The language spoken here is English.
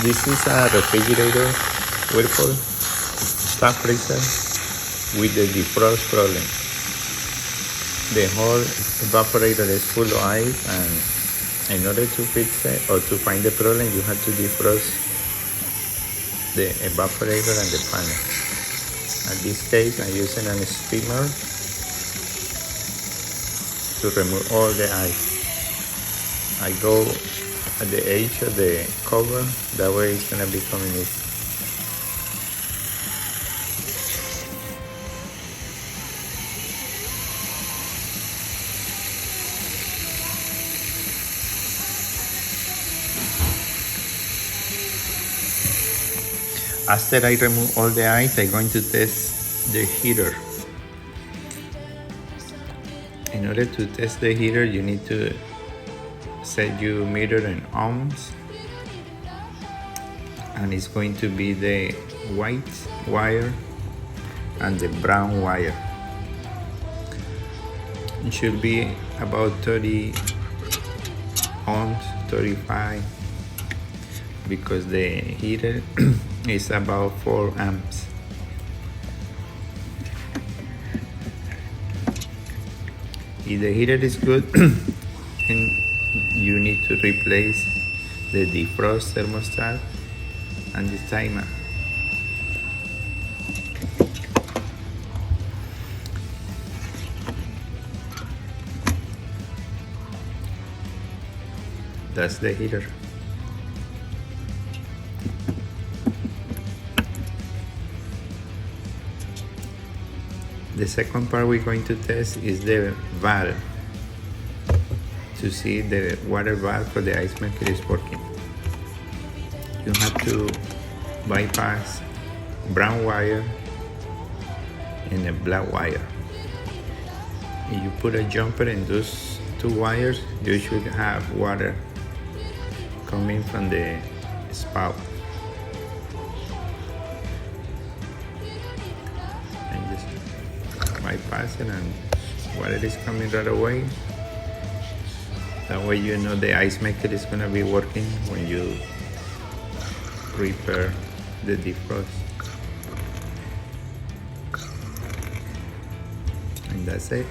This is a refrigerator whirlpool top freezer with the defrost problem. The whole evaporator is full of ice, and in order to fix it or to find the problem, you have to defrost the evaporator and the panel. In this case, I'm using a steamer to remove all the ice. I go at the edge of the cover, that way it's gonna be coming easy. After I remove all the ice, I'm going to test the heater. In order to test the heater, you need to set your meter in ohms, and it's going to be the white wire and the brown wire. It should be about 30 ohms, 35, because the heater is about 4 amps. If the heater is good, and you need to replace the defrost thermostat and the timer. That's the heater. The second part we're going to test is the valve, to see the water valve for the ice maker is working. You have to bypass brown wire and a black wire. If you put a jumper in those two wires, you should have water coming from the spout. And just bypass it, and water is coming right away. That way you know the ice maker is gonna be working when you repair the defrost. And that's it.